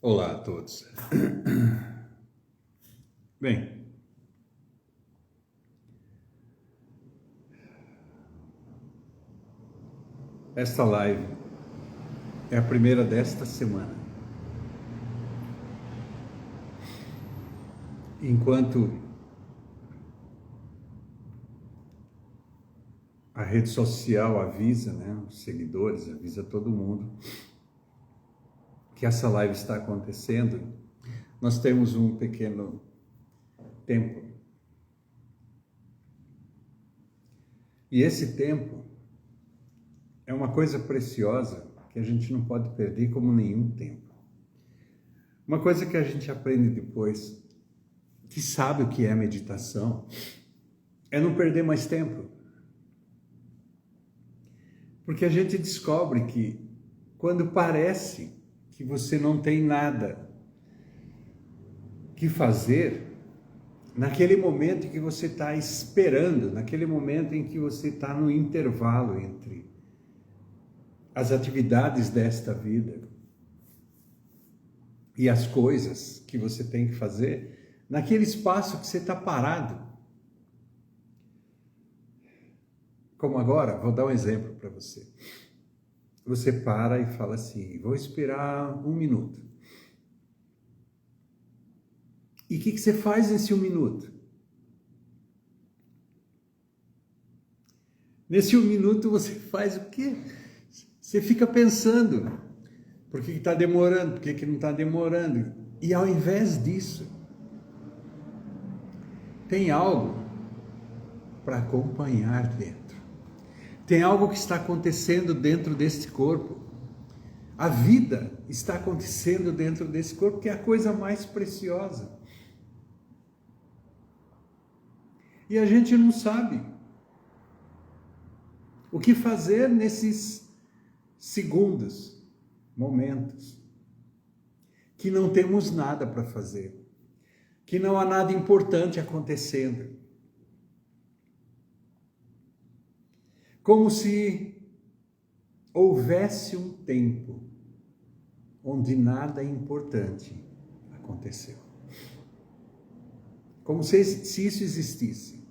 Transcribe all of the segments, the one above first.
Olá a todos. Bem, esta live é a primeira desta semana. Enquanto a rede social avisa, os seguidores, avisa todo mundo que essa live está acontecendo, nós temos um pequeno tempo. E esse tempo é uma coisa preciosa que a gente não pode perder como nenhum tempo. Uma coisa que a gente aprende depois, que sabe o que é meditação, é não perder mais tempo. Porque a gente descobre que quando parece que você não tem nada que fazer, naquele momento em que você está esperando, naquele momento em que você está no intervalo entre as atividades desta vida e as coisas que você tem que fazer, naquele espaço que você está parado. Como agora, vou dar um exemplo para você. Você para e fala assim, vou esperar 1 minuto. E o que você faz nesse 1 minuto? Nesse 1 minuto você faz o quê? Você fica pensando, por que está demorando, por que não está demorando? E ao invés disso, tem algo para acompanhar dentro. Tem algo que está acontecendo dentro deste corpo. A vida está acontecendo dentro desse corpo, que é a coisa mais preciosa. E a gente não sabe o que fazer nesses segundos, momentos, que não temos nada para fazer, que não há nada importante acontecendo. Como se houvesse um tempo onde nada importante aconteceu. Como se isso existisse.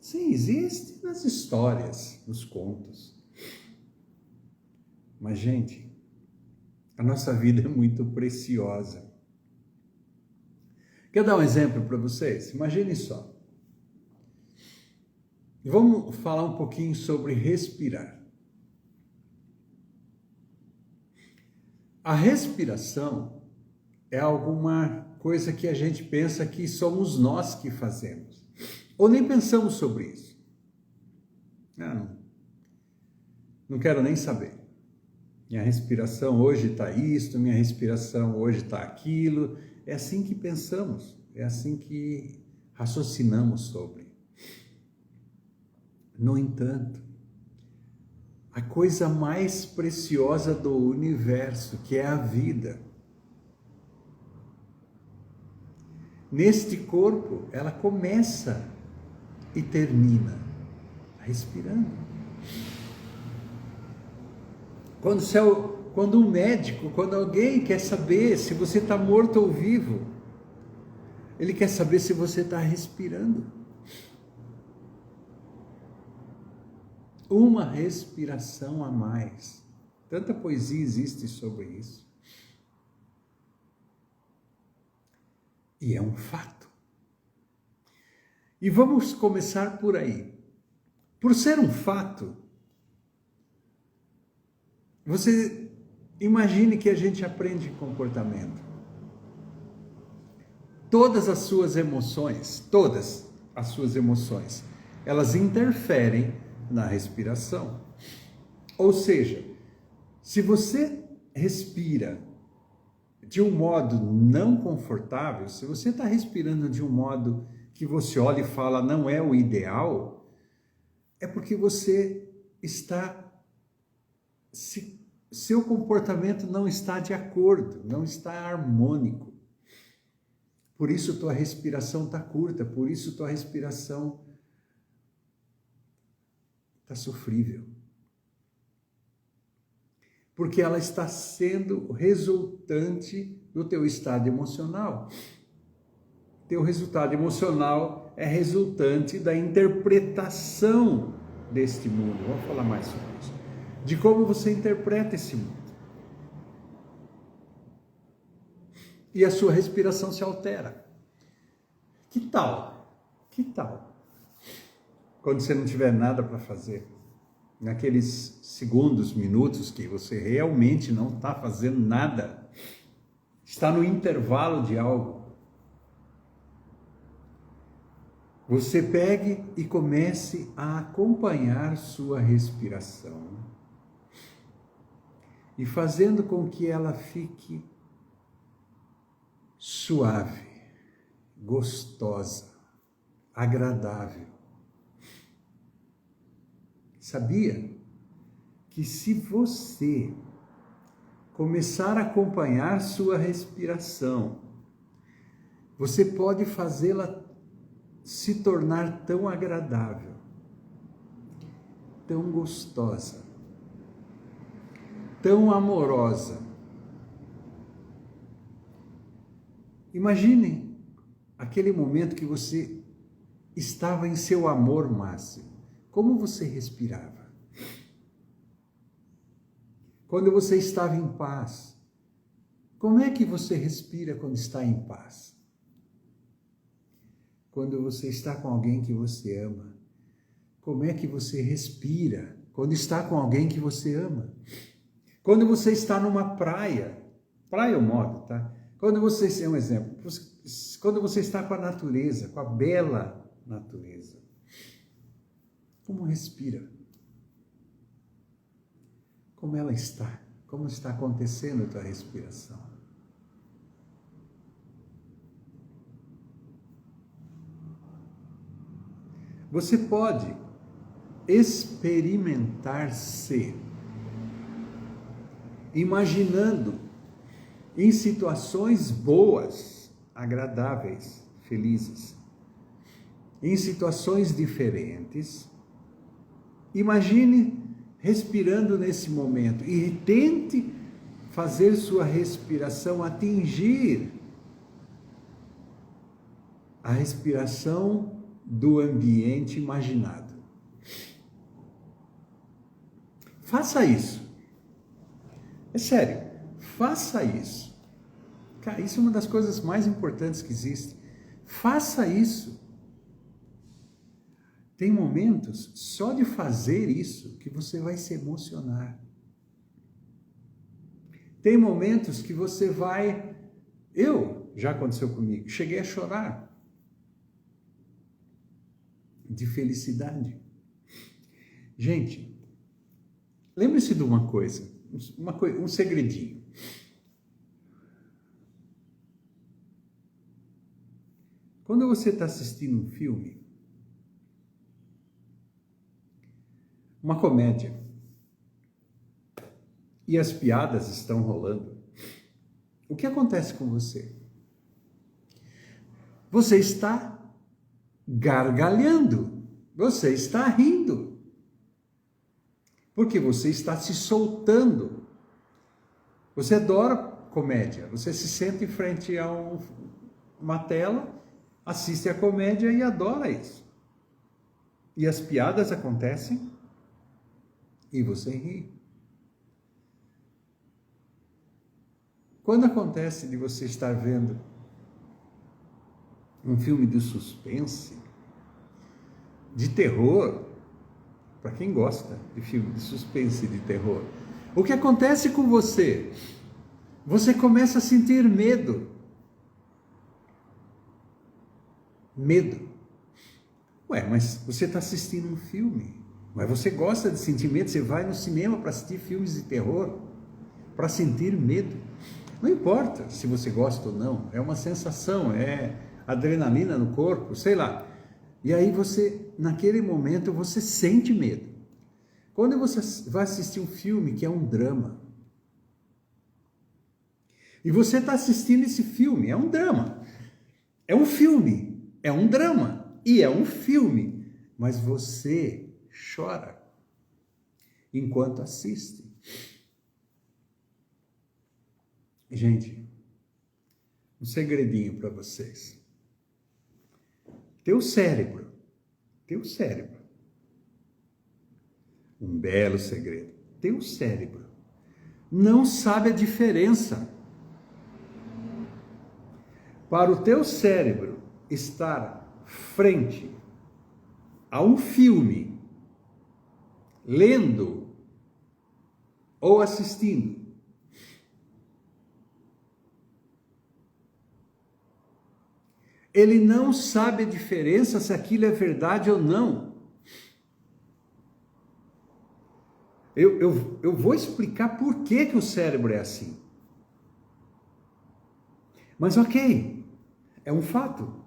Sim, existe nas histórias, nos contos. Mas, gente, a nossa vida é muito preciosa. Quer dar um exemplo para vocês? Imagine só. Vamos falar um pouquinho sobre respirar. A respiração é alguma coisa que a gente pensa que somos nós que fazemos. Ou nem pensamos sobre isso. Não quero nem saber. Minha respiração hoje está isto, minha respiração hoje está aquilo. É assim que pensamos, é assim que raciocinamos sobre. No entanto, a coisa mais preciosa do universo, que é a vida, neste corpo, ela começa e termina respirando. Quando um médico, quando alguém quer saber se você está morto ou vivo, ele quer saber se você está respirando. Uma respiração a mais. Tanta poesia existe sobre isso. E é um fato. E vamos começar por aí. Por ser um fato, você imagine que a gente aprende comportamento. Todas as suas emoções, elas interferem na respiração. Ou seja, se você respira de um modo não confortável, se você está respirando de um modo que você olha e fala não é o ideal, é porque você está... seu comportamento não está de acordo, não está harmônico. Por isso tua respiração está curta, por isso tua respiração está sofrível. porque ela está sendo resultante do teu estado emocional. Teu resultado emocional é resultante da interpretação deste mundo. Vamos falar mais sobre isso. De como você interpreta esse mundo. E a sua respiração se altera. Que tal? Que tal? Quando você não tiver nada para fazer, naqueles segundos, minutos que você realmente não está fazendo nada, está no intervalo de algo, você pegue e comece a acompanhar sua respiração e fazendo com que ela fique suave, gostosa, agradável. Sabia que se você começar a acompanhar sua respiração, você pode fazê-la se tornar tão agradável, tão gostosa, tão amorosa. Imagine aquele momento que você estava em seu amor máximo. Como você respirava? Quando você estava em paz, como é que você respira quando está em paz? Quando você está com alguém que você ama, como é que você respira quando está com alguém que você ama? Quando você está numa praia é um modo, tá? Quando você, é um exemplo, quando você está com a natureza, com a bela natureza, como respira? Como ela está? Como está acontecendo a tua respiração? Você pode experimentar-se imaginando em situações boas, agradáveis, felizes, em situações diferentes. Imagine respirando nesse momento e tente fazer sua respiração atingir a respiração do ambiente imaginado. Faça isso. É sério, faça isso. Cara, isso é uma das coisas mais importantes que existe. Faça isso. Tem momentos, só de fazer isso, que você vai se emocionar. Tem momentos que você vai... Já aconteceu comigo, cheguei a chorar de felicidade. Gente, lembre-se de uma coisa, um segredinho. Quando você está assistindo um filme, uma comédia, e as piadas estão rolando, o que acontece com você? Você está gargalhando, você está rindo, porque você está se soltando. Você adora comédia, você se senta em frente a uma tela, assiste a comédia e adora isso. E as piadas acontecem e você ri. Quando acontece de você estar vendo um filme de suspense, de terror, para quem gosta de filme de suspense e de terror, o que acontece com você? Você começa a sentir medo. Medo. Ué, mas você está assistindo um filme, mas você gosta de sentir medo, você vai no cinema para assistir filmes de terror, para sentir medo. Não importa se você gosta ou não, é uma sensação, é adrenalina no corpo, sei lá. E aí você, naquele momento, você sente medo. Quando você vai assistir um filme que é um drama, e você está assistindo esse filme, é um drama, é um filme, é um drama, e é um filme, mas você chora enquanto assiste. Gente, um segredinho para vocês. Teu cérebro, um belo segredo, teu cérebro não sabe a diferença. Para o teu cérebro estar frente a um filme, lendo ou assistindo, ele não sabe a diferença se aquilo é verdade ou não. Eu vou explicar por que o cérebro é assim. Mas ok, é um fato.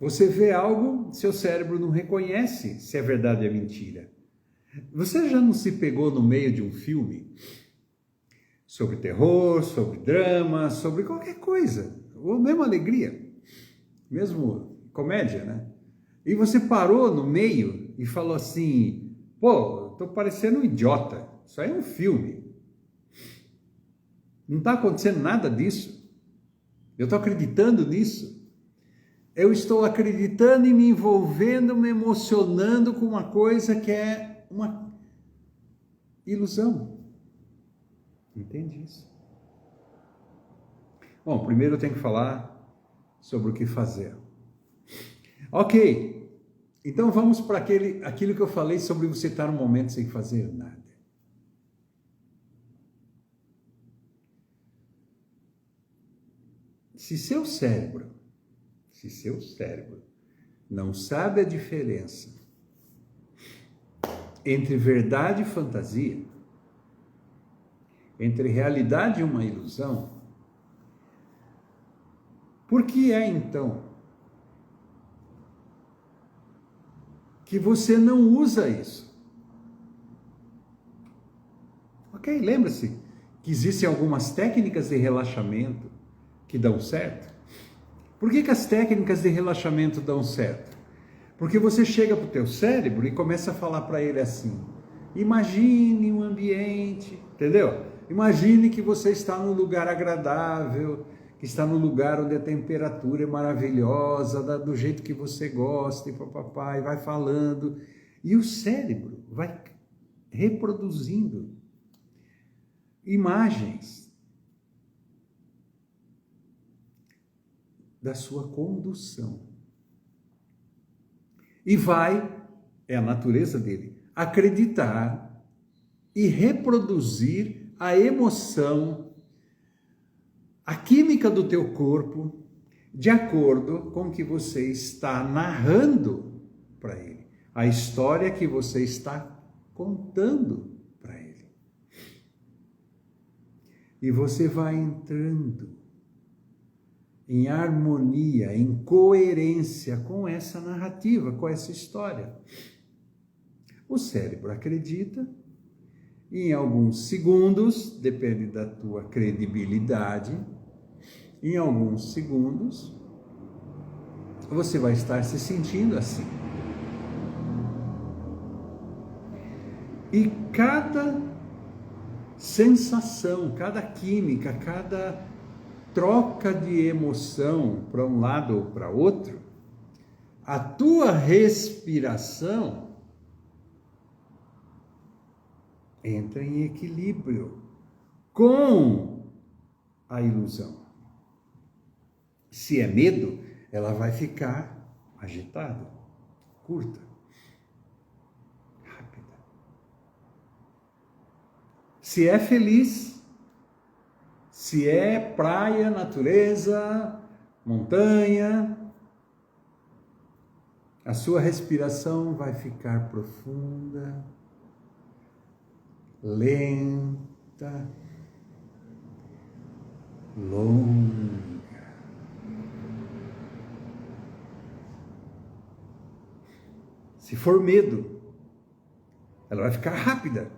Você vê algo, seu cérebro não reconhece se é verdade ou é mentira. Você já não se pegou no meio de um filme sobre terror, sobre drama, sobre qualquer coisa, ou mesmo alegria, mesmo comédia, né? E você parou no meio e falou assim, pô, tô parecendo um idiota, isso aí é um filme. Não está acontecendo nada disso. Eu estou acreditando nisso. Eu estou acreditando e me envolvendo, me emocionando com uma coisa que é uma ilusão. Entende isso? Bom, primeiro eu tenho que falar sobre o que fazer. Ok, então vamos para aquilo que eu falei sobre você estar um momento sem fazer nada. Se seu cérebro não sabe a diferença entre verdade e fantasia, entre realidade e uma ilusão, por que é então que você não usa isso? Ok, lembra-se que existem algumas técnicas de relaxamento que dão certo. Por que as técnicas de relaxamento dão certo? Porque você chega para o teu cérebro e começa a falar para ele assim, imagine um ambiente, entendeu? Imagine que você está num lugar agradável, que está num lugar onde a temperatura é maravilhosa, do jeito que você gosta, e papai vai falando, e o cérebro vai reproduzindo imagens da sua condução. E vai, é a natureza dele, acreditar e reproduzir a emoção, a química do teu corpo, de acordo com o que você está narrando para ele, a história que você está contando para ele. E você vai entrando em harmonia, em coerência com essa narrativa, com essa história. O cérebro acredita, e em alguns segundos, depende da tua credibilidade, em alguns segundos, você vai estar se sentindo assim. E cada sensação, cada química, cada troca de emoção para um lado ou para outro, a tua respiração entra em equilíbrio com a ilusão. Se é medo, ela vai ficar agitada, curta, rápida. Se é feliz, se é praia, natureza, montanha, a sua respiração vai ficar profunda, lenta, longa. Se for medo, ela vai ficar rápida.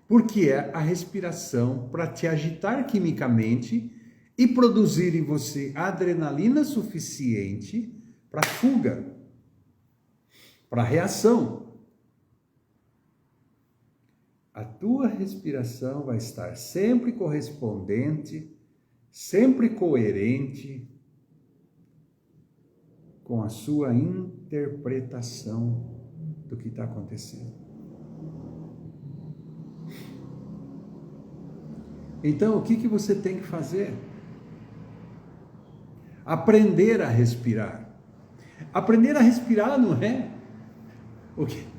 Porque é a respiração para te agitar quimicamente e produzir em você adrenalina suficiente para fuga, para reação. a tua respiração vai estar sempre correspondente, sempre coerente com a sua interpretação do que está acontecendo. Então, o que você tem que fazer? Aprender a respirar. Aprender a respirar não é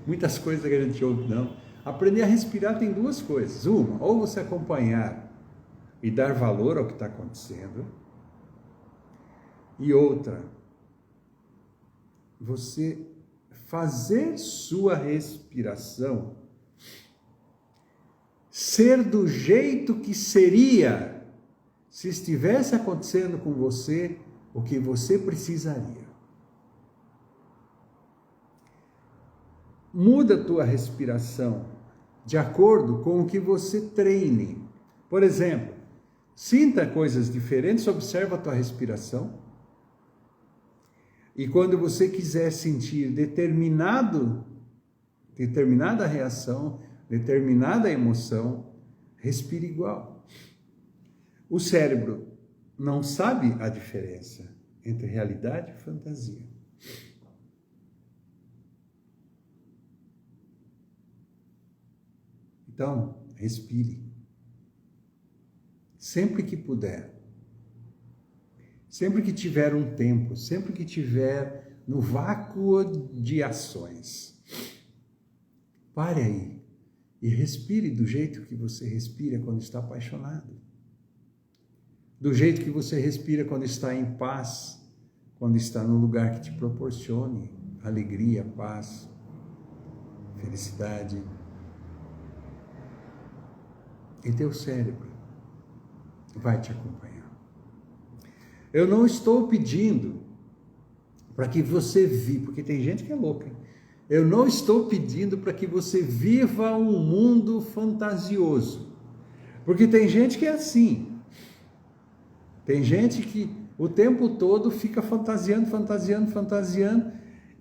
muitas coisas que a gente ouve, não. Aprender a respirar tem duas coisas. Uma, ou você acompanhar e dar valor ao que está acontecendo. E outra, você fazer sua respiração ser do jeito que seria se estivesse acontecendo com você o que você precisaria. Muda a tua respiração de acordo com o que você treine. Por exemplo, sinta coisas diferentes, observa a tua respiração. E quando você quiser sentir determinada reação, determinada emoção, respire igual. O cérebro não sabe a diferença entre realidade e fantasia. Então, respire. Sempre que puder. Sempre que tiver um tempo, sempre que tiver no vácuo de ações. Pare aí e respire do jeito que você respira quando está apaixonado. Do jeito que você respira quando está em paz, quando está num lugar que te proporcione alegria, paz, felicidade. E teu cérebro vai te acompanhar. Eu não estou pedindo para que você viva, porque tem gente que é louca, hein? Eu não estou pedindo para que você viva um mundo fantasioso, porque tem gente que é assim. Tem gente que o tempo todo fica fantasiando,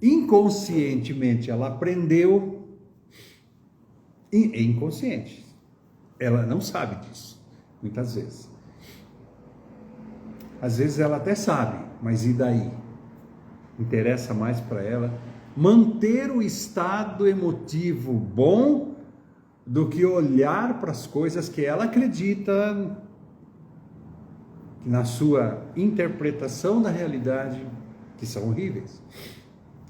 inconscientemente ela aprendeu, é inconsciente, ela não sabe disso, muitas vezes. Às vezes ela até sabe, mas e daí? Interessa mais para ela manter o estado emotivo bom do que olhar para as coisas que ela acredita, que na sua interpretação da realidade, que são horríveis.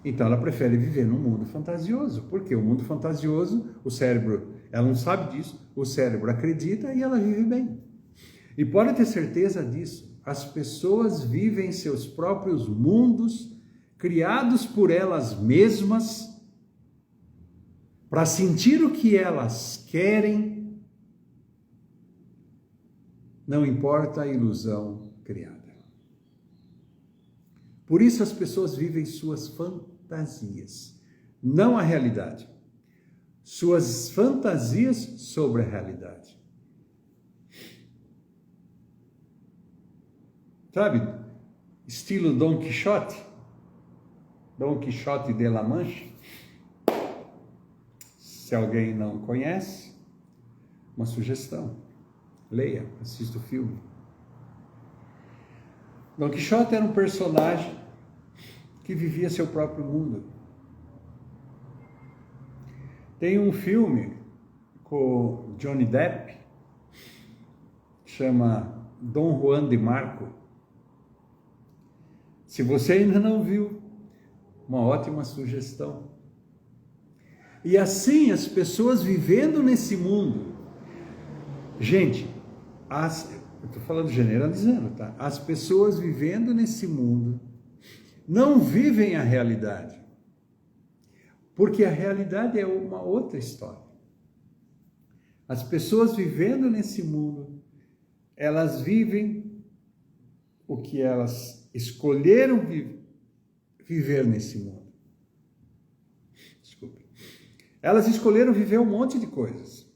Então ela prefere viver num mundo fantasioso, porque o mundo fantasioso, o cérebro, ela não sabe disso, o cérebro acredita e ela vive bem. E pode ter certeza disso, as pessoas vivem seus próprios mundos, criados por elas mesmas, para sentir o que elas querem, não importa a ilusão criada. Por isso as pessoas vivem suas fantasias, não a realidade. Suas fantasias sobre a realidade. Sabe, estilo Dom Quixote? Dom Quixote de La Mancha. Se alguém não conhece, uma sugestão. Leia, assista o filme. Dom Quixote era um personagem que vivia seu próprio mundo. Tem um filme com Johnny Depp, chama Dom Juan de Marco. Se você ainda não viu, uma ótima sugestão. E assim as pessoas vivendo nesse mundo, gente, eu estou falando generalizando, tá? As pessoas vivendo nesse mundo não vivem a realidade, porque a realidade é uma outra história. As pessoas vivendo nesse mundo, elas vivem o que elas escolheram viver nesse mundo. Desculpe. Elas escolheram viver um monte de coisas.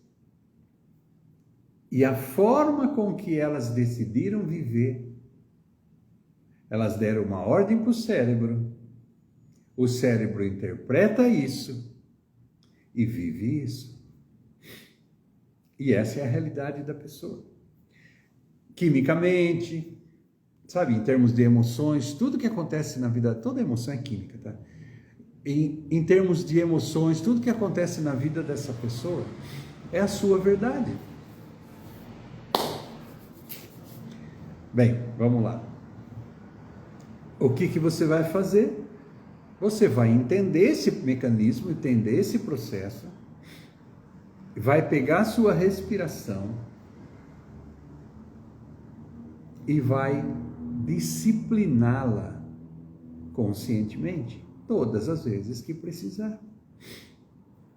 E a forma com que elas decidiram viver, elas deram uma ordem para o cérebro interpreta isso e vive isso. E essa é a realidade da pessoa. Quimicamente, sabe, em termos de emoções, tudo que acontece na vida, toda emoção é química, tá? Em termos de emoções, tudo que acontece na vida dessa pessoa é a sua verdade. Bem, vamos lá. O que você vai fazer? Você vai entender esse mecanismo, entender esse processo, vai pegar a sua respiração e vai discipliná-la conscientemente, todas as vezes que precisar.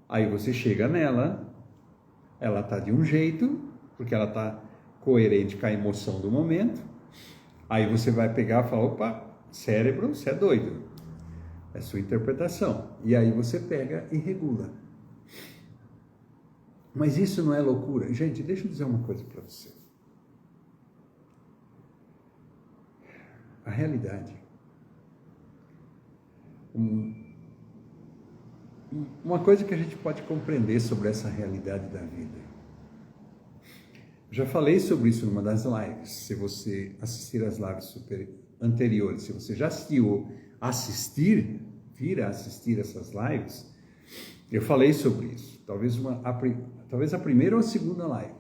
Aí você chega nela, ela está de um jeito, porque ela está coerente com a emoção do momento. Aí você vai pegar e falar, opa, cérebro, você é doido. É sua interpretação. E aí você pega e regula. Mas isso não é loucura. Gente, deixa eu dizer uma coisa para você. A realidade. Uma coisa que a gente pode compreender sobre essa realidade da vida. Já falei sobre isso numa das lives. Se você assistir as lives anteriores, se você já vir a assistir essas lives, eu falei sobre isso. Talvez a primeira ou a segunda live.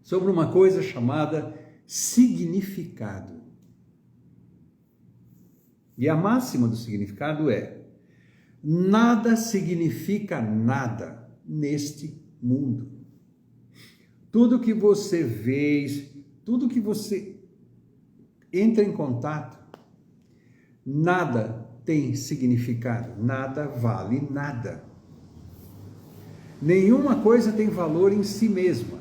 Sobre uma coisa chamada significado. E a máxima do significado é: nada significa nada neste mundo. Tudo que você vê, tudo que você entra em contato, nada tem significado, nada vale nada. Nenhuma coisa tem valor em si mesma,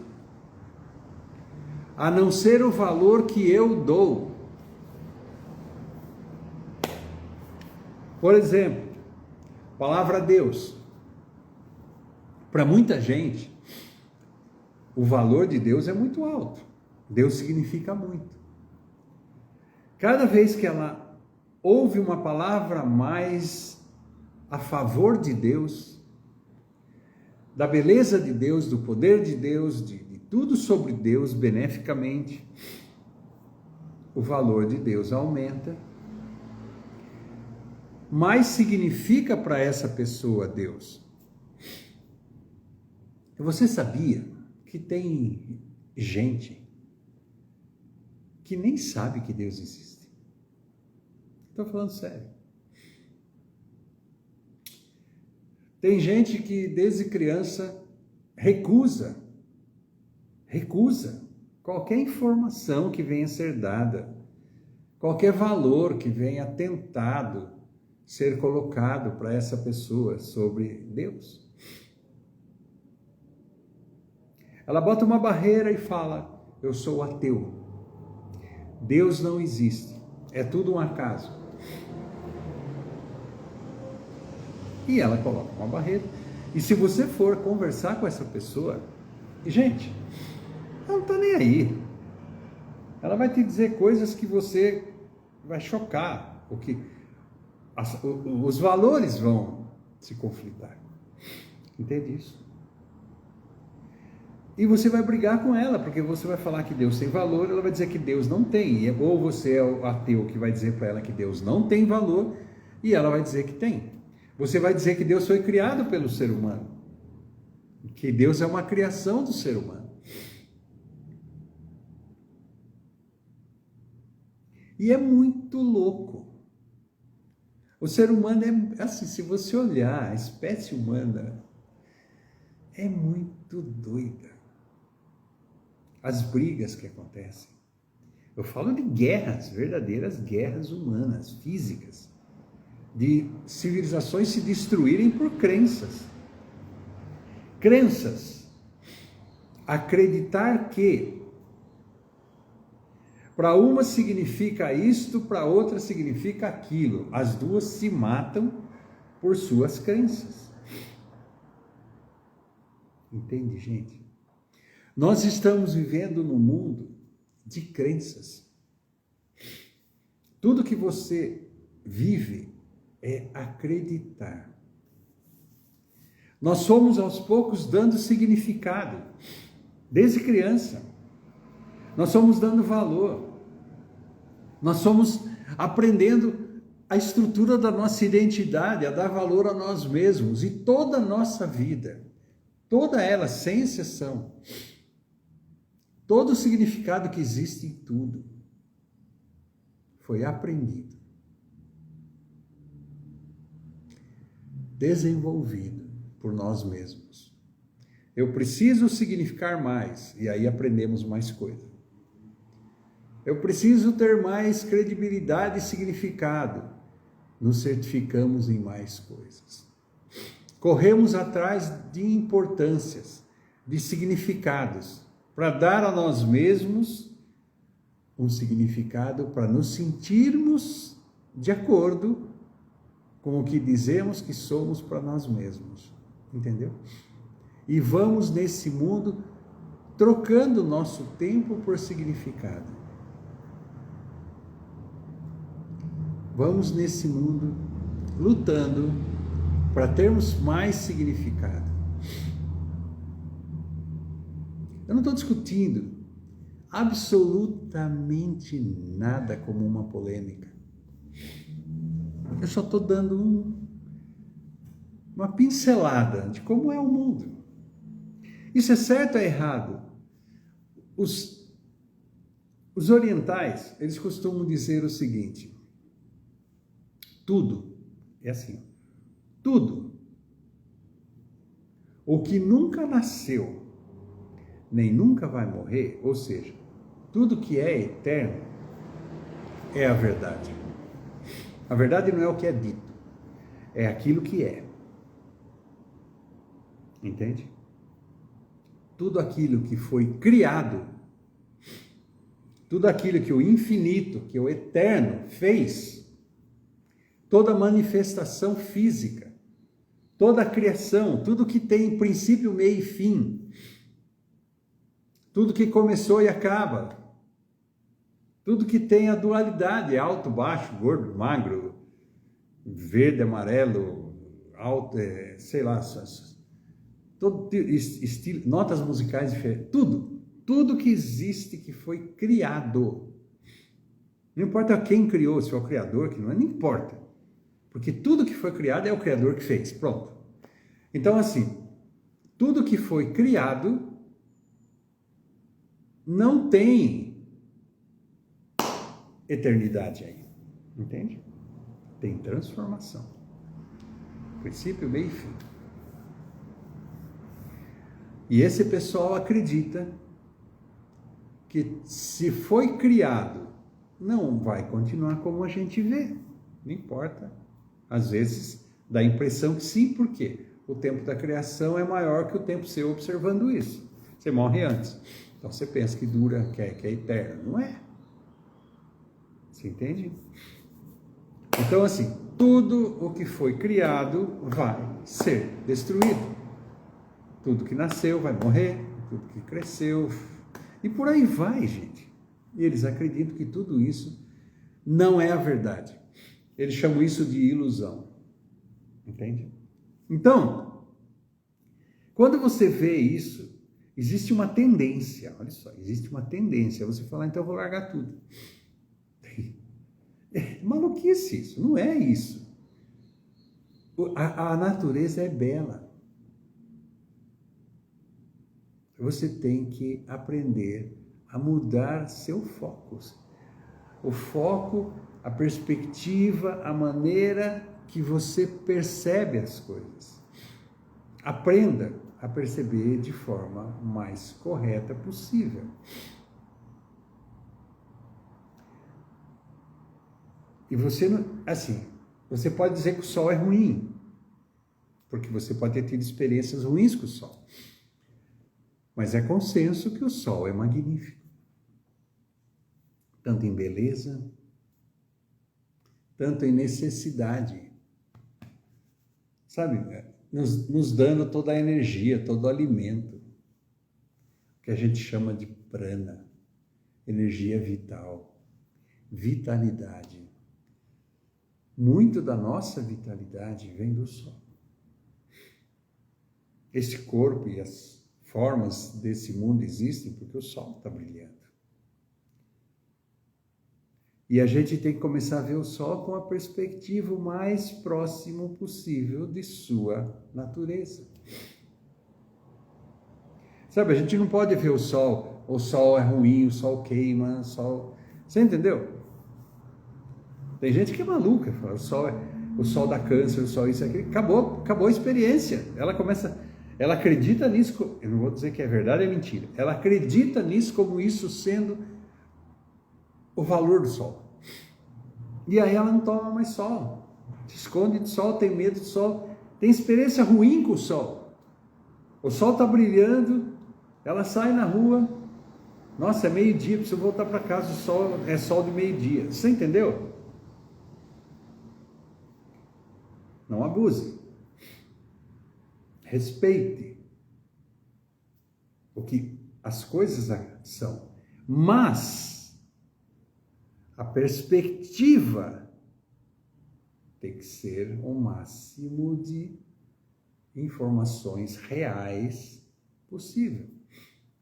a não ser o valor que eu dou. Por exemplo, a palavra Deus. Para muita gente, o valor de Deus é muito alto. Deus significa muito. Cada vez que ela ouve uma palavra mais a favor de Deus, da beleza de Deus, do poder de Deus, de tudo sobre Deus beneficamente, o valor de Deus aumenta. Mais significa para essa pessoa Deus. Você sabia que tem gente que nem sabe que Deus existe? Estou falando sério. Tem gente que desde criança recusa qualquer informação que venha ser dada, qualquer valor que venha tentado ser colocado para essa pessoa sobre Deus. Ela bota uma barreira e fala: eu sou ateu. Deus não existe. É tudo um acaso. E ela coloca uma barreira. E se você for conversar com essa pessoa, gente, ela não está nem aí. Ela vai te dizer coisas que você vai chocar, os valores vão se conflitar. Entende isso? E você vai brigar com ela, porque você vai falar que Deus tem valor, ela vai dizer que Deus não tem. Ou você é o ateu que vai dizer para ela que Deus não tem valor, e ela vai dizer que tem. Você vai dizer que Deus foi criado pelo ser humano, que Deus é uma criação do ser humano. E é muito louco. O ser humano é assim, se você olhar, a espécie humana é muito doida. As brigas que acontecem. Eu falo de guerras, verdadeiras guerras humanas, físicas, de civilizações se destruírem por crenças. Crenças. Acreditar que para uma significa isto, para outra significa aquilo. As duas se matam por suas crenças. Entende, gente? Nós estamos vivendo num mundo de crenças. Tudo que você vive é acreditar. Nós somos aos poucos dando significado, desde criança. Nós somos dando valor. Nós somos aprendendo a estrutura da nossa identidade, a dar valor a nós mesmos. E toda a nossa vida, toda ela, sem exceção, todo o significado que existe em tudo, foi aprendido, desenvolvido por nós mesmos. Eu preciso significar mais, e aí aprendemos mais coisa. Eu preciso ter mais credibilidade e significado, nos certificamos em mais coisas. Corremos atrás de importâncias, de significados, para dar a nós mesmos um significado, para nos sentirmos de acordo com o que dizemos que somos para nós mesmos. Entendeu? E vamos nesse mundo trocando nosso tempo por significado. Vamos nesse mundo lutando para termos mais significado. Eu não estou discutindo absolutamente nada como uma polêmica. Eu só estou dando uma pincelada de como é o mundo. Isso é certo ou é errado? Os orientais, eles costumam dizer o seguinte: tudo, é assim, tudo, o que nunca nasceu, nem nunca vai morrer, ou seja, tudo que é eterno, é a verdade. A verdade não é o que é dito, é aquilo que é. Entende? Tudo aquilo que foi criado, tudo aquilo que o infinito, que o eterno fez, toda manifestação física, toda a criação, tudo que tem princípio, meio e fim, tudo que começou e acaba, tudo que tem a dualidade, alto, baixo, gordo, magro, verde, amarelo, alto, sei lá, todo estilo, notas musicais diferentes, tudo que existe, que foi criado. Não importa quem criou, se é o Criador, que não importa. Porque tudo que foi criado é o Criador que fez, pronto. Então assim, tudo que foi criado não tem eternidade aí, entende? Tem transformação. Princípio, meio e fim. E esse pessoal acredita que se foi criado, não vai continuar como a gente vê. Não importa. Às vezes dá a impressão que sim, porque o tempo da criação é maior que o tempo seu observando isso. Você morre antes. Então você pensa que dura, que é eterno. Não é. Você entende? Então assim, tudo o que foi criado vai ser destruído. Tudo que nasceu vai morrer, tudo que cresceu, e por aí vai, gente. E eles acreditam que tudo isso não é a verdade. Eles chamam isso de ilusão. Entende? Então, quando você vê isso, existe uma tendência, olha só, existe uma tendência a você falar, então eu vou largar tudo. É maluquice isso, não é isso. A natureza é bela. Você tem que aprender a mudar seu foco. O foco, a perspectiva, a maneira que você percebe as coisas. Aprenda a perceber de forma mais correta possível. E você não, assim, você pode dizer que o sol é ruim, porque você pode ter tido experiências ruins com o sol. Mas é consenso que o sol é magnífico. Tanto em beleza, tanto em necessidade. Sabe, nos dando toda a energia, todo o alimento, que a gente chama de prana, energia vital, vitalidade. Muito da nossa vitalidade vem do sol. esse corpo e as formas desse mundo existem porque o sol está brilhando. E a gente tem que começar a ver o sol com a perspectiva o mais próximo possível de sua natureza. Sabe, a gente não pode ver o sol é ruim, o sol queima, o sol... Você entendeu? Tem gente que é maluca, fala, o sol dá câncer, o sol isso e aquilo. Acabou a experiência. Ela acredita nisso, eu não vou dizer que é verdade, é mentira. Ela acredita nisso como isso sendo o valor do sol. E aí ela não toma mais sol. Se esconde do sol, tem medo do sol. Tem experiência ruim com o sol. O sol está brilhando, ela sai na rua. Nossa, é meio-dia, preciso voltar para casa, o sol é sol de meio-dia. Você entendeu? Não abuse. Respeite o que as coisas são. Mas a perspectiva tem que ser o máximo de informações reais possível.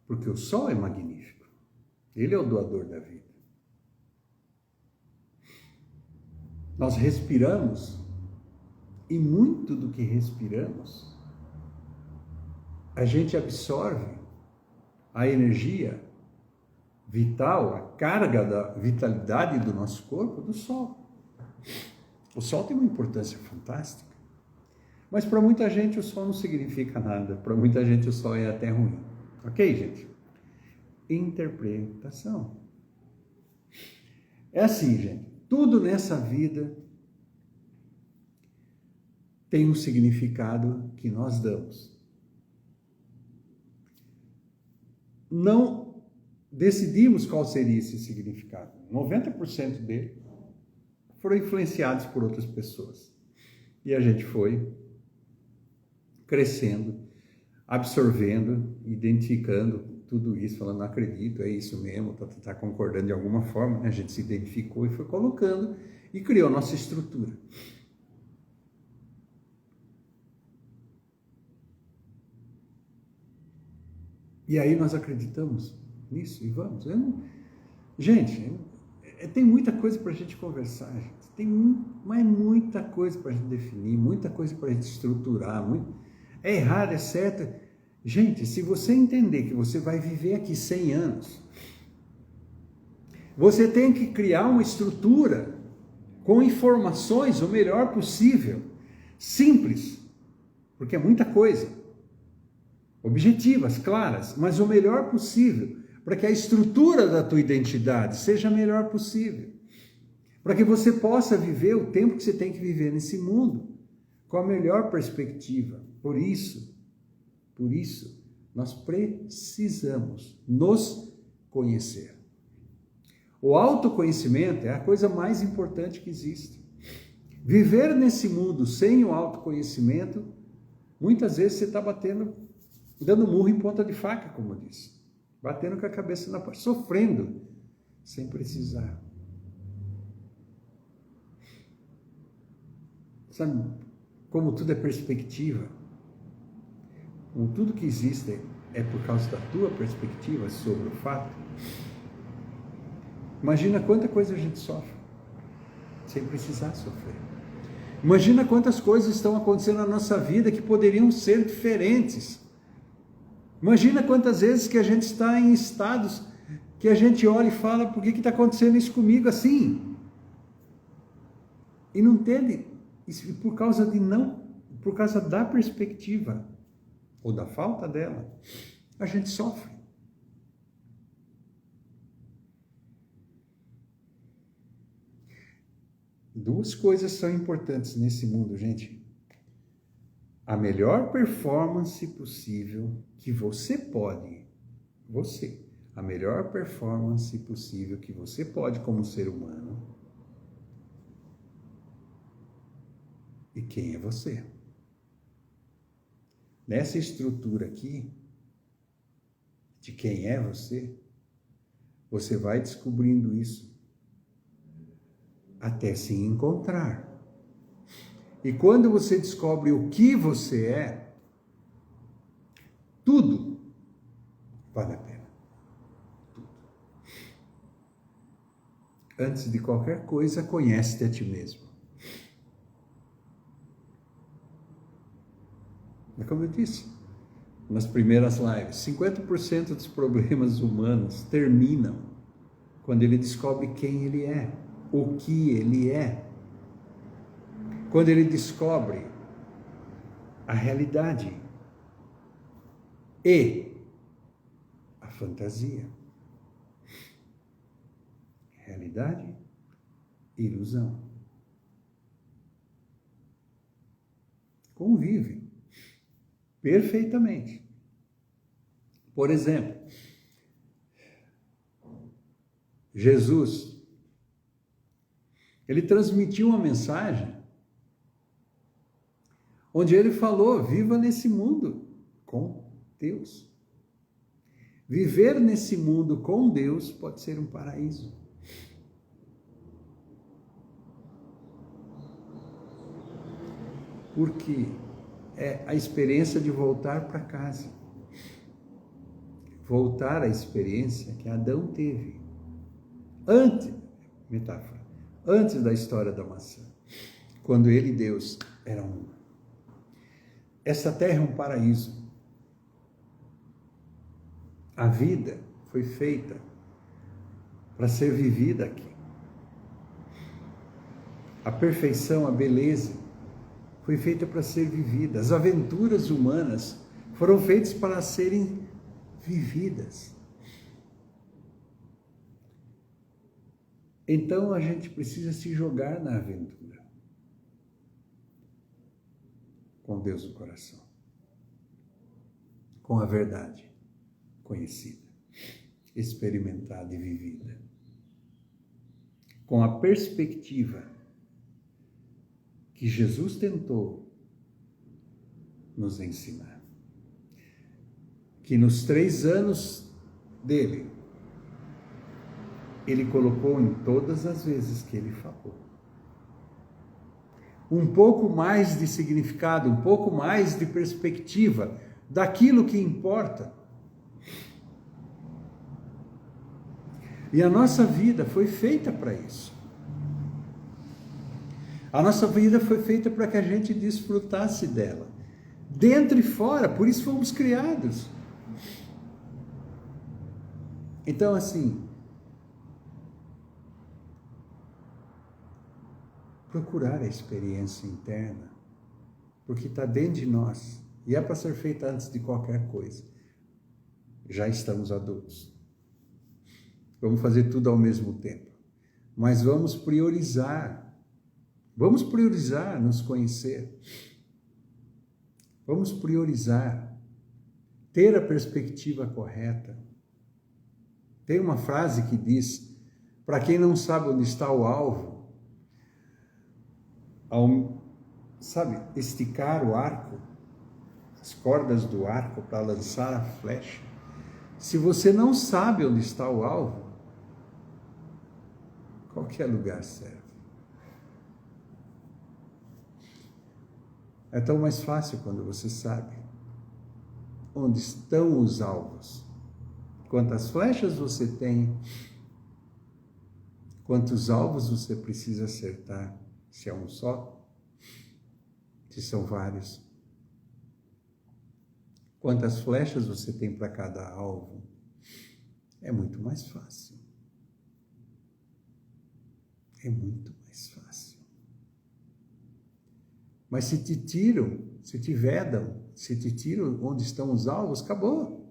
Porque o sol é magnífico. Ele é o doador da vida. Nós respiramos e muito do que respiramos a gente absorve a energia vital, a carga da vitalidade do nosso corpo do sol. O sol tem uma importância fantástica. Mas para muita gente o sol não significa nada. Para muita gente o sol é até ruim. Ok, gente? Interpretação. É assim, gente. Tudo nessa vida tem um significado que nós damos. Não decidimos qual seria esse significado. 90% dele foram influenciados por outras pessoas. E a gente foi crescendo, absorvendo, identificando tudo isso, falando, não acredito, é isso mesmo, tá concordando de alguma forma, né? A gente se identificou e foi colocando e criou a nossa estrutura. E aí nós acreditamos nisso e vamos. Gente, tem muita coisa para a gente conversar, gente. Mas muita coisa para a gente definir, muita coisa para a gente estruturar. É errado, é certo. Gente, se você entender que você vai viver aqui 100 anos, você tem que criar uma estrutura com informações o melhor possível, simples, porque é muita coisa. Objetivas, claras, mas o melhor possível, para que a estrutura da tua identidade seja a melhor possível, para que você possa viver o tempo que você tem que viver nesse mundo, com a melhor perspectiva. Por isso, nós precisamos nos conhecer. O autoconhecimento é a coisa mais importante que existe. Viver nesse mundo sem o autoconhecimento, muitas vezes você está dando murro em ponta de faca, como eu disse. Batendo com a cabeça na parede, sofrendo, sem precisar. Sabe, como tudo é perspectiva, como tudo que existe é por causa da tua perspectiva sobre o fato. Imagina quanta coisa a gente sofre, sem precisar sofrer. Imagina quantas coisas estão acontecendo na nossa vida que poderiam ser diferentes. Imagina quantas vezes que a gente está em estados que a gente olha e fala, por que está acontecendo isso comigo assim? E não entende, por causa da perspectiva, ou da falta dela, a gente sofre. Duas coisas são importantes nesse mundo, gente. A melhor performance possível que você pode, a melhor performance possível que você pode como ser humano. E quem é você? Nessa estrutura aqui, de quem é você, você vai descobrindo isso até se encontrar. E quando você descobre o que você é, tudo vale a pena. Tudo. Antes de qualquer coisa, conhece-te a ti mesmo. Mas como eu disse nas primeiras lives, 50% dos problemas humanos terminam quando ele descobre quem ele é, o que ele é. Quando ele descobre a realidade e a fantasia. Realidade e ilusão. Convivem perfeitamente. Por exemplo, Jesus, ele transmitiu uma mensagem onde ele falou: viva nesse mundo com Deus. Viver nesse mundo com Deus pode ser um paraíso. Porque é a experiência de voltar para casa. Voltar à experiência que Adão teve. Antes da história da maçã. Quando ele e Deus eram um. Essa terra é um paraíso. A vida foi feita para ser vivida aqui. A perfeição, a beleza foi feita para ser vivida. As aventuras humanas foram feitas para serem vividas. Então a gente precisa se jogar na aventura. Com Deus no coração. Com a verdade conhecida, experimentada e vivida. Com a perspectiva que Jesus tentou nos ensinar. Que nos 3 anos dele, ele colocou em todas as vezes que ele falou. Um pouco mais de significado, um pouco mais de perspectiva daquilo que importa. E a nossa vida foi feita para isso. A nossa vida foi feita para que a gente desfrutasse dela. Dentro e fora, por isso fomos criados. Então, assim, procurar a experiência interna, porque está dentro de nós, e é para ser feita antes de qualquer coisa. Já estamos adultos. Vamos fazer tudo ao mesmo tempo. Mas vamos priorizar nos conhecer. Vamos priorizar, ter a perspectiva correta. Tem uma frase que diz, para quem não sabe onde está o alvo, esticar o arco, as cordas do arco para lançar a flecha. Se você não sabe onde está o alvo, qualquer lugar serve. É tão mais fácil quando você sabe onde estão os alvos. Quantas flechas você tem, quantos alvos você precisa acertar, se é um só, se são vários. Quantas flechas você tem para cada alvo, é muito mais fácil. É muito mais fácil. Mas se te tiram, se te vedam, se te tiram onde estão os alvos, acabou.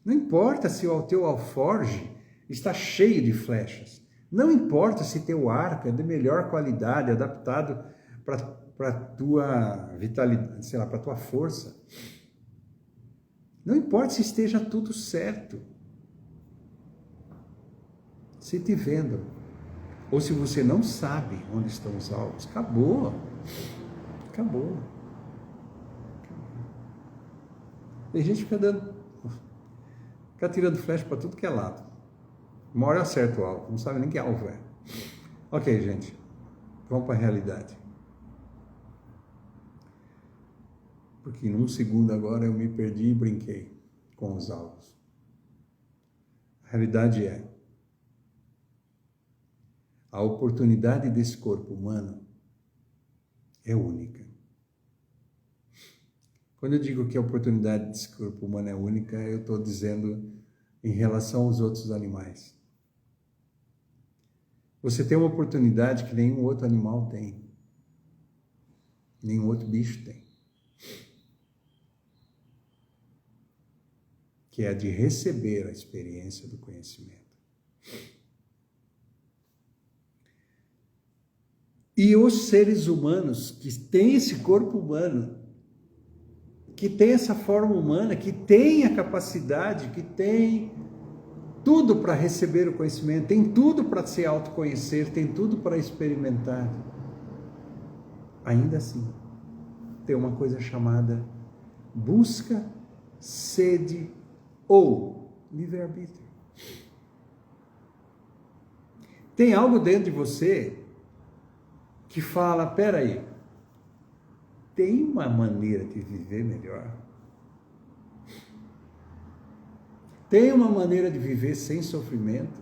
Não importa se o teu alforge está cheio de flechas. Não importa se teu arco é de melhor qualidade, adaptado para a tua vitalidade, sei lá, para a tua força. Não importa se esteja tudo certo. Se te vendam, ou se você não sabe onde estão os alvos, acabou. Acabou. Tem gente que fica tirando flecha para tudo que é lado. Uma hora acerta o alvo, não sabe nem que alvo é. Ok, gente, vamos para a realidade. Porque em um segundo agora eu me perdi e brinquei. com os alvos. A realidade é, a oportunidade desse corpo humano é única. Quando eu digo que a oportunidade desse corpo humano é única, eu estou dizendo em relação aos outros animais. Você tem uma oportunidade que nenhum outro animal tem. Nenhum outro bicho tem. Que é a de receber a experiência do conhecimento. E os seres humanos que têm esse corpo humano, que tem essa forma humana, que tem a capacidade, que tem tudo para receber o conhecimento, tem tudo para se autoconhecer, tem tudo para experimentar. Ainda assim, tem uma coisa chamada busca, sede ou livre-arbítrio. Tem algo dentro de você que fala, peraí, tem uma maneira de viver melhor. Tem uma maneira de viver sem sofrimento.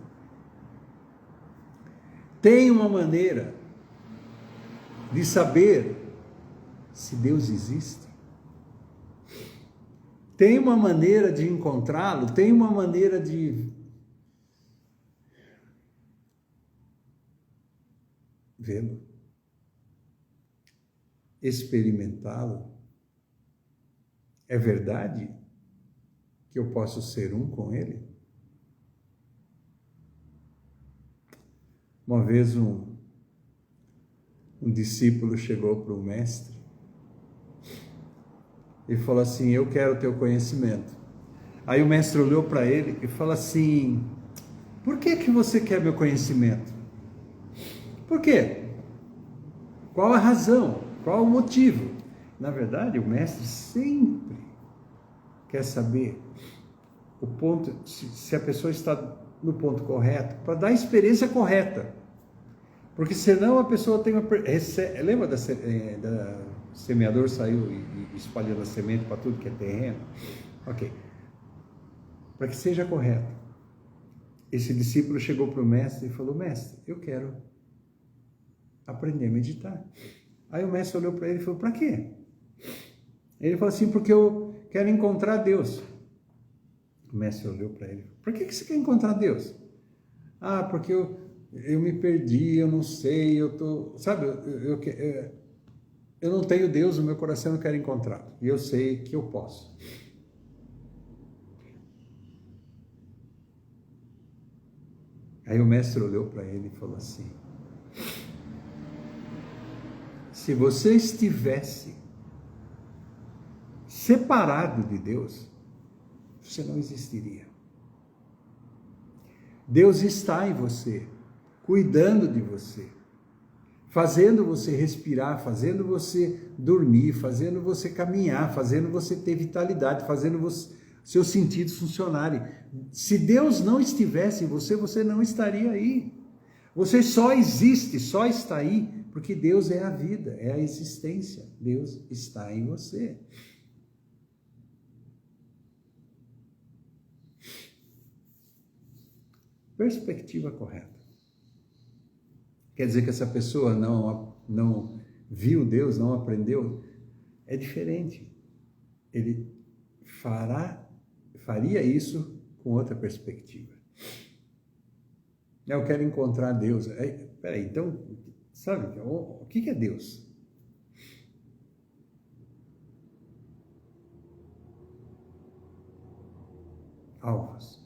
Tem uma maneira de saber se Deus existe. Tem uma maneira de encontrá-lo, tem uma maneira de vê-lo, experimentá-lo. É verdade que eu posso ser um com ele? Uma vez um discípulo chegou para o mestre e falou assim, eu quero o teu conhecimento. Aí o mestre olhou para ele e falou assim, por que você quer meu conhecimento? Por quê? Qual a razão? Qual o motivo? Na verdade, o mestre sempre quer saber o ponto, se a pessoa está no ponto correto, para dar a experiência correta. Porque senão a pessoa tem uma... Lembra da semeador saiu e espalhando a semente para tudo que é terreno? Ok. Para que seja correto. Esse discípulo chegou para o mestre e falou, mestre, eu quero aprender a meditar. Aí o mestre olhou para ele e falou, para quê? Ele falou assim, porque eu quero encontrar Deus. O mestre olhou para ele, por que você quer encontrar Deus? Ah, porque eu me perdi, eu não sei, eu tô, sabe, eu não tenho Deus no meu coração, eu quero encontrá-lo. E eu sei que eu posso. Aí o mestre olhou para ele e falou assim, se você estivesse separado de Deus, você não existiria. Deus está em você, cuidando de você, fazendo você respirar, fazendo você dormir, fazendo você caminhar, fazendo você ter vitalidade, fazendo seus sentidos funcionarem. Se Deus não estivesse em você, você não estaria aí. Você só existe, só está aí, porque Deus é a vida, é a existência. Deus está em você. Perspectiva correta. Quer dizer que essa pessoa não viu Deus, não aprendeu? É diferente. Ele faria isso com outra perspectiva. Eu quero encontrar Deus. Peraí, então, sabe, o que é Deus? Alvos.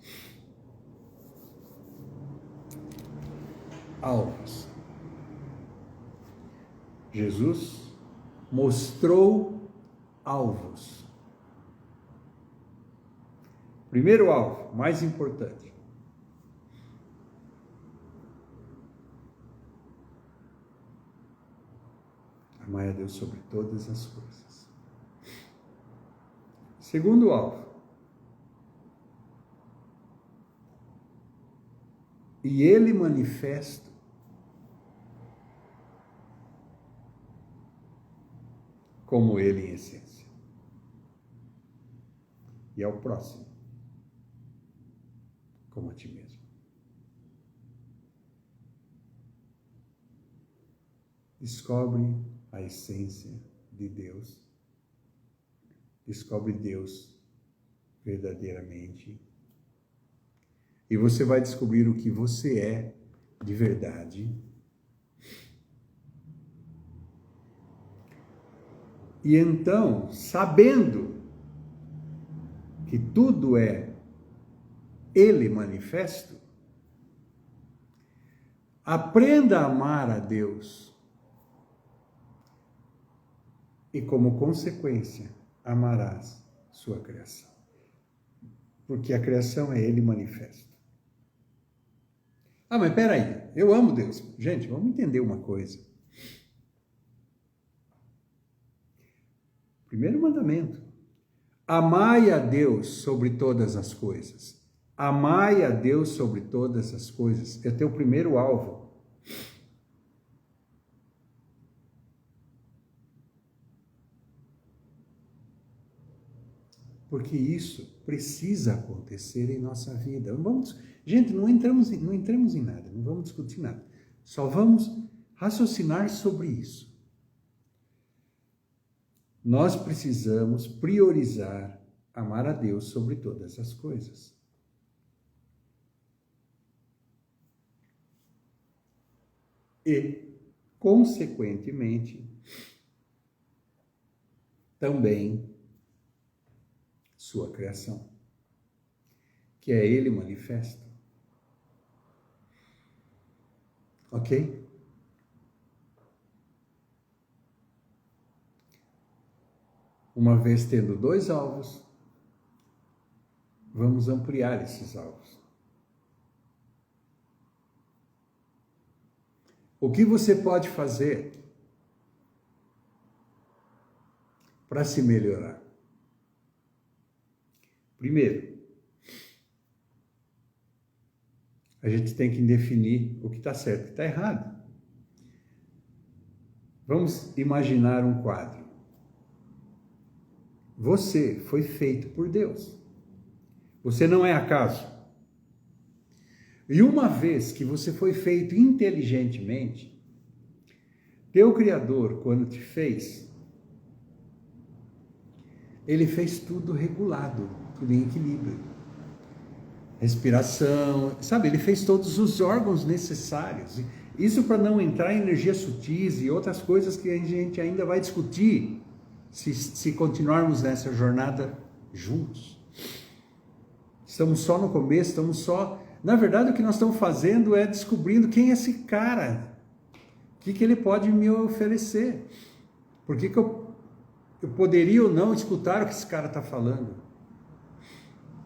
Alvos. Jesus mostrou alvos. Primeiro alvo, mais importante. Amar a Deus sobre todas as coisas. Segundo alvo. E ele manifesto como ele em essência. E é o próximo. como a ti mesmo. Descobre a essência de Deus. Descobre Deus verdadeiramente. E você vai descobrir o que você é de verdade. E então, sabendo que tudo é Ele manifesto, aprenda a amar a Deus. E como consequência, amarás sua criação. Porque a criação é Ele manifesto. Ah, mas peraí, eu amo Deus. Gente, vamos entender uma coisa. Primeiro mandamento. Amai a Deus sobre todas as coisas. Amai a Deus sobre todas as coisas. É teu primeiro alvo. Porque isso precisa acontecer em nossa vida. Gente, não entramos em nada, não vamos discutir nada. Só vamos raciocinar sobre isso. Nós precisamos priorizar amar a Deus sobre todas as coisas. E, consequentemente, também sua criação, que é Ele manifesto. Ok? Uma vez tendo dois alvos, vamos ampliar esses alvos. O que você pode fazer para se melhorar? Primeiro, a gente tem que definir o que está certo e o que está errado. Vamos imaginar um quadro. Você foi feito por Deus. Você não é acaso. E uma vez que você foi feito inteligentemente, teu Criador, quando te fez, Ele fez tudo regulado, tudo em equilíbrio. Respiração, sabe? Ele fez todos os órgãos necessários. Isso para não entrar em energias sutis e outras coisas que a gente ainda vai discutir se continuarmos nessa jornada juntos. Estamos só no começo, Na verdade, o que nós estamos fazendo é descobrindo quem é esse cara. O que ele pode me oferecer. Por que eu poderia ou não escutar o que esse cara está falando?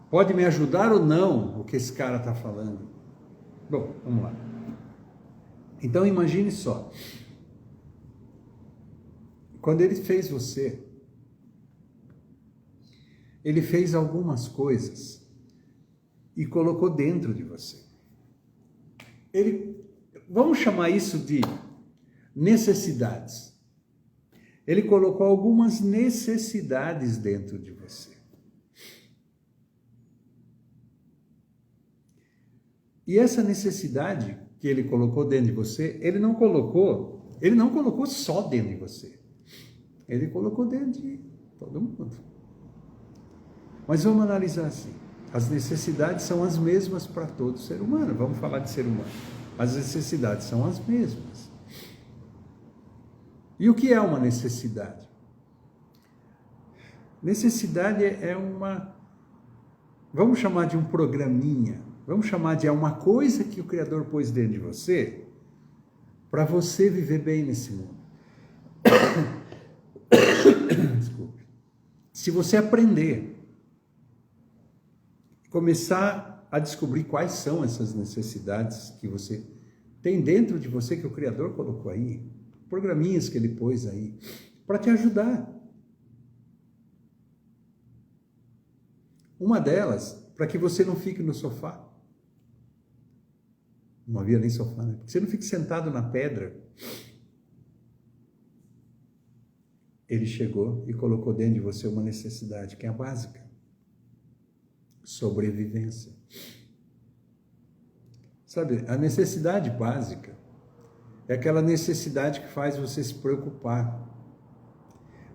Pode me ajudar ou não o que esse cara está falando? Bom, vamos lá. Então imagine só. Quando Ele fez você, Ele fez algumas coisas e colocou dentro de você. Vamos chamar isso de necessidades. Ele colocou algumas necessidades dentro de você. E essa necessidade que Ele colocou dentro de você, Ele não colocou só dentro de você. Ele colocou dentro de todo mundo. Mas vamos analisar assim. As necessidades são as mesmas para todo ser humano. Vamos falar de ser humano. As necessidades são as mesmas. E o que é uma necessidade? Necessidade é vamos chamar de um programinha. Vamos chamar de uma coisa que o Criador pôs dentro de você para você viver bem nesse mundo. Desculpe. Se você aprender, começar a descobrir quais são essas necessidades que você tem dentro de você, que o Criador colocou aí, programinhas que Ele pôs aí, para te ajudar. Uma delas, para que você não fique no sofá. Não havia nem sofá, né? Porque você não fique sentado na pedra. Ele chegou e colocou dentro de você uma necessidade que é a básica. Sobrevivência. Sabe, a necessidade básica é aquela necessidade que faz você se preocupar.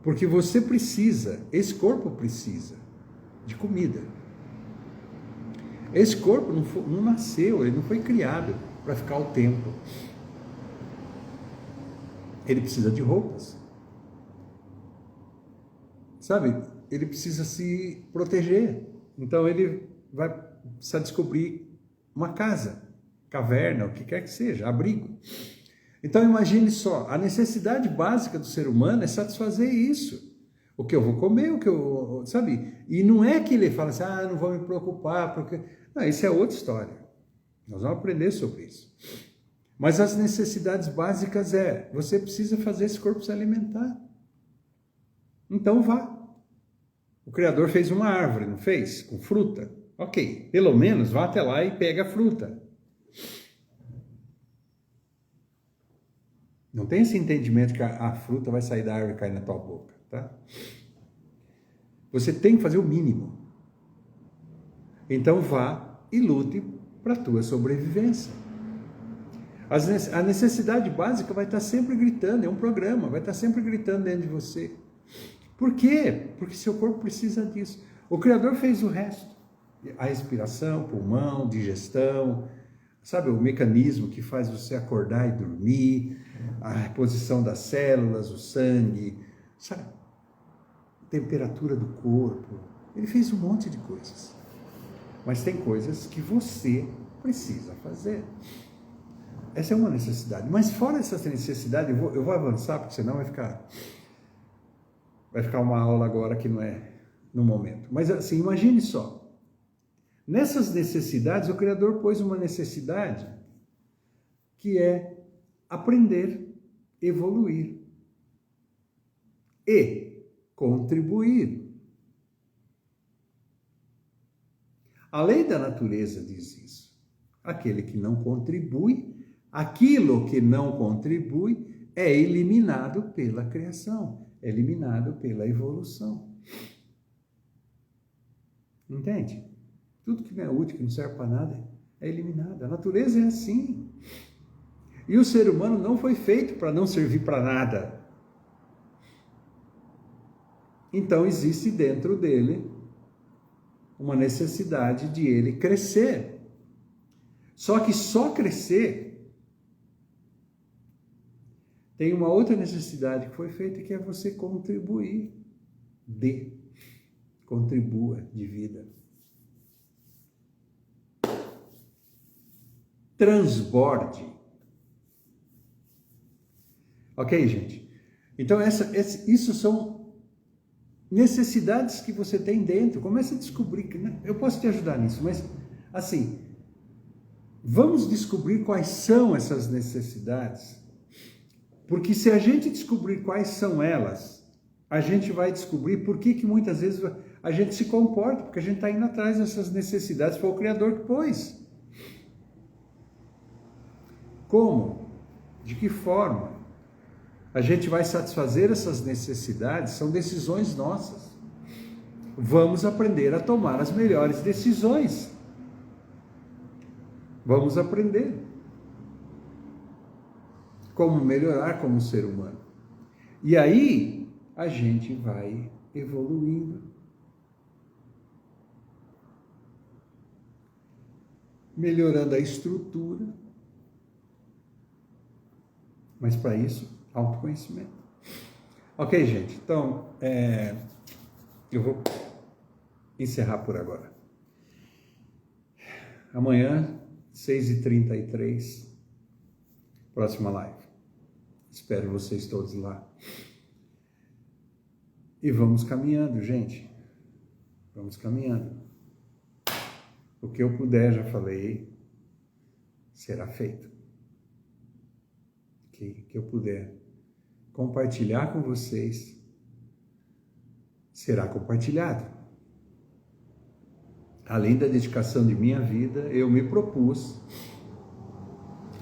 Porque você precisa, esse corpo precisa de comida. Esse corpo não nasceu, ele não foi criado para ficar o tempo. Ele precisa de roupas. Sabe, ele precisa se proteger. Então ele vai precisar descobrir uma casa, caverna, o que quer que seja, abrigo. Então imagine só, a necessidade básica do ser humano é satisfazer isso. O que eu vou comer, o que eu... Sabe? E não é que ele fala assim, não vou me preocupar, porque... Não, isso é outra história. Nós vamos aprender sobre isso. Mas as necessidades básicas você precisa fazer esse corpo se alimentar. Então vá. O Criador fez uma árvore, não fez? Com fruta. Ok, pelo menos vá até lá e pega a fruta. Não tem esse entendimento que a fruta vai sair da árvore e cair na tua boca, tá? Você tem que fazer o mínimo. Então vá e lute para a tua sobrevivência. A necessidade básica vai estar sempre gritando, é um programa, vai estar sempre gritando dentro de você. Por quê? Porque seu corpo precisa disso. O Criador fez o resto. A respiração, pulmão, digestão, sabe, o mecanismo que faz você acordar e dormir, a reposição das células, o sangue, sabe, temperatura do corpo. Ele fez um monte de coisas. Mas tem coisas que você precisa fazer. Essa é uma necessidade. Mas fora essa necessidade, eu vou avançar, porque senão vai ficar uma aula agora que não é no momento. Mas assim, imagine só. Nessas necessidades, o Criador pôs uma necessidade que é aprender, evoluir e contribuir. A lei da natureza diz isso. Aquele que não contribui, aquilo que não contribui é eliminado pela criação, é eliminado pela evolução. Entende? Tudo que não é útil, que não serve para nada, é eliminado. A natureza é assim. E o ser humano não foi feito para não servir para nada. Então existe dentro dele uma necessidade de ele crescer. Só que só crescer tem uma outra necessidade que foi feita, que é você contribuir. Contribua de vida. Transborde. Ok, gente? Então, isso são necessidades que você tem dentro. Comece a descobrir. Né? Eu posso te ajudar nisso, mas, assim, vamos descobrir quais são essas necessidades. Porque se a gente descobrir quais são elas, a gente vai descobrir por que muitas vezes a gente se comporta, porque a gente está indo atrás dessas necessidades, foi o Criador que pôs. Como? De que forma? A gente vai satisfazer essas necessidades, são decisões nossas. Vamos aprender a tomar as melhores decisões. Vamos aprender como melhorar como ser humano. E aí, a gente vai evoluindo. Melhorando a estrutura. Mas para isso, autoconhecimento. Ok, gente? Então, eu vou encerrar por agora. Amanhã, 6h33, próxima live. Espero vocês todos lá. E vamos caminhando, gente. Vamos caminhando. O que eu puder, já falei, será feito. Que eu puder compartilhar com vocês, será compartilhado. Além da dedicação de minha vida, eu me propus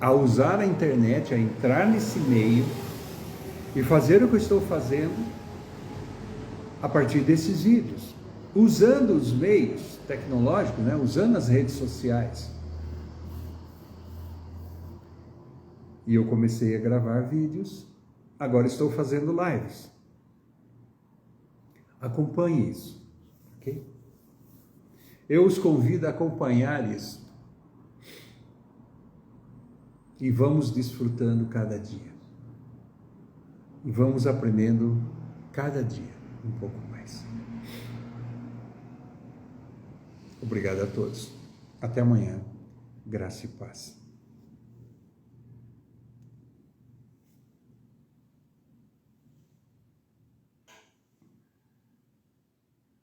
a usar a internet, a entrar nesse meio e fazer o que eu estou fazendo a partir desses vídeos, usando os meios tecnológicos, né? Usando as redes sociais. E eu comecei a gravar vídeos, agora estou fazendo lives. Acompanhe isso, ok? Eu os convido a acompanhar isso. E vamos desfrutando cada dia. E vamos aprendendo cada dia um pouco mais. Obrigado a todos. Até amanhã. Graça e paz.